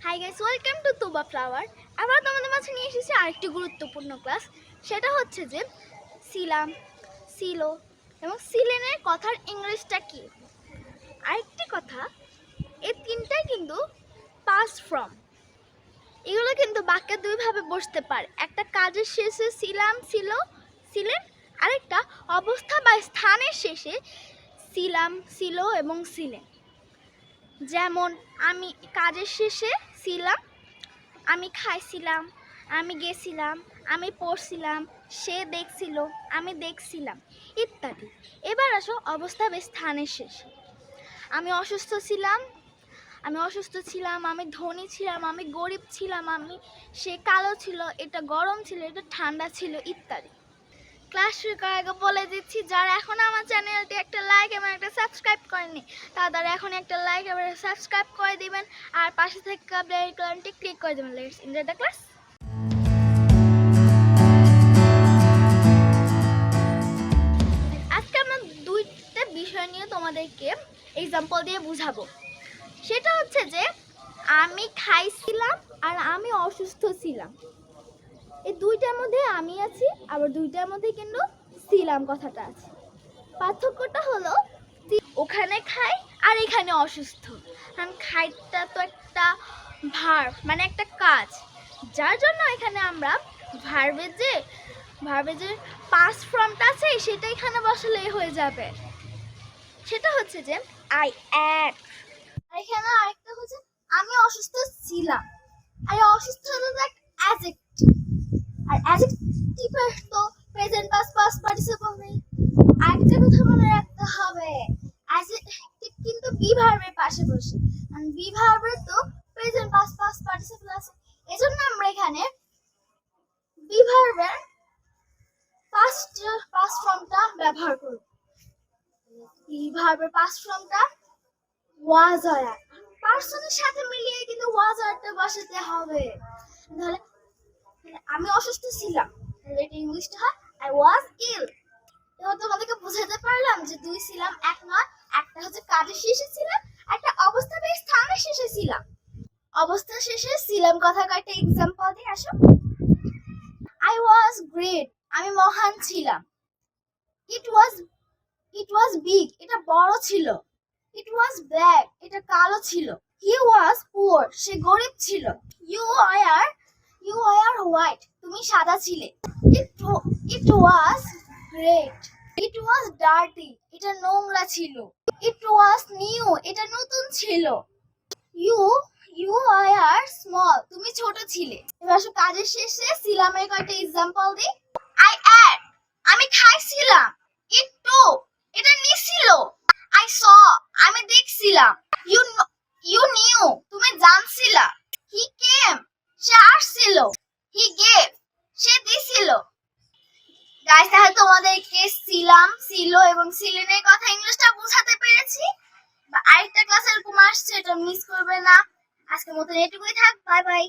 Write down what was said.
Hi guys, welcome to Tuba flower. আবার তোমাদের মাঝে নিয়ে এসেছি আরেকটি গুরুত্বপূর্ণ ক্লাস। সেটা হচ্ছে যে সিলাম, সিলো এবং সিলেনের কথার ইংলিশটা কি। আরেকটি কথা, এই তিনটাই কিন্তু পাস্ট ফ্রম। এগুলো কিন্তু বাক্যে দুইভাবে বসতে পারে। একটা কাজের শেষে সিলাম, সিলো, সিলেন। আরেকটা অবস্থা বা স্থানের শেষে সিলাম, সিলো এবং সিলেন। যেমন আমি কাজের শেষে ছিলাম, আমি খাইছিলাম, আমি গেছিলাম, আমি পড়ছিলাম, সে দেখছিল, আমি দেখছিলাম ইত্যাদি। এবার আসো অবস্থা বা স্থানের শেষে। আমি অসুস্থ ছিলাম, আমি ধনী ছিলাম, আমি গরিব ছিলাম, সে কালো ছিল, এটা গরম ছিল, এটা ঠান্ডা ছিল ইত্যাদি। ক্লাস শুরু করার আগে বলে দিচ্ছি, যারা এখন আমার চ্যানেলটি একটা লাইক এবং একটা সাবস্ক্রাইব করেনি তারা এখন একটা লাইক এবং সাবস্ক্রাইব করে দিবেন, আর পাশে থাকা বেল আইকনটি ক্লিক করে দিবেন। Let's enjoy the class. আজকে আমরা দুইটা বিষয় নিয়ে তোমাদেরকে এক্সাম্পল দিয়ে বুঝাবো। সেটা হচ্ছে যে আমি খাইছিলাম আর আমি অসুস্থ ছিলাম। এই দুইটার মধ্যে আমি আছি, আবার দুইটার মধ্যে কিন্তু ছিলাম কথাটা আছে। পার্থক্যটা হলো ওখানে খাই আর এখানে অসুস্থ। কারণ খাইটা তো একটা ভার্ব, মানে একটা কাজ, যার জন্য এখানে আমরা ভার্বের যে পাস্ট ফর্মটা আছে সেটা এখানে বসালেই হয়ে যাবে। সেটা হচ্ছে যে আই অ্যাট। এখানে আরেকটা হচ্ছে আমি অসুস্থ ছিলাম। আর অসুস্থ হলো একটা অ্যাডজেক্টিভ, আর অ্যাডজেক্টিভের তো প্রেজেন্ট পাস্ট পাস্ট পার্টিসিপল নেই। আরেকটা কথা মনে রাখতে হবে, অ্যাডজেক্টিভ কিন্তু বি ভার্বের পাশে বসে, আর বি ভার্বের তো প্রেজেন্ট পাস্ট পাস্ট পার্টিসিপল আছে। এজন্য আমরা এখানে বি ভার্বের পাস্ট ফর্মটা ব্যবহার করব। বি ভার্বের পাস্ট ফর্মটা ওয়াজ আর। পার্সনের সাথে মিলিয়ে কিন্তু ওয়াজ আরটা বসাতে হবে। তাহলে আমি অসুস্থ ছিলাম, তাহলে এটা ইংলিশটা হয় আই ওয়াজ ইল। এবার তোমাদেরকে বুঝাতে পারলাম যে দুই ছিলাম এক নয়, একটা হচ্ছে কাজের শেষে ছিলাম, একটা অবস্থা বা স্থানের শেষে ছিলাম। অবস্থা শেষে ছিলাম কথা কয়েকটা এক্সাম্পল দিয়ে আসো। আই ওয়াজ গ্রেট, আমি মহান ছিলাম। ইট ওয়াজ বিগ, এটা বড় ছিল। ইট ওয়াজ ব্ল্যাক, এটা কালো ছিল। হি ওয়াজ পুয়ার, সে গরিব ছিল। ইউ আর হোয়াইট, তুমি সাদা ছিলে। ইট was great, it was dirty, এটা নোংরা ছিল। ইট ওয়াজ নিউ, এটা নতুন ছিল। ইউ আর স্মল, তুমি ছোট ছিলে। এবার কাজের শেষে ছিলামের কয়েকটা এক্সাম্পল দিই। আই অ্যাট, আমি খাইছিলাম। ইট টু, এটা নিছিল। আই স, আমি দেখছিলাম। ইউ নিউ, তুমি জানছিলা। হি কেম, সে আসছিল। হি গেভ, সে দিছিল। গাইস, তাহলে তোমাদেরকে ছিলাম, ছিল এবং ছিলেনের কথা ইংলিশটা বোঝাতে পেরেছি। আরেকটা ক্লাস এরকম আসছে, এটা মিস করবে না। আজকের মতো এটুকুই থাক, বাই বাই।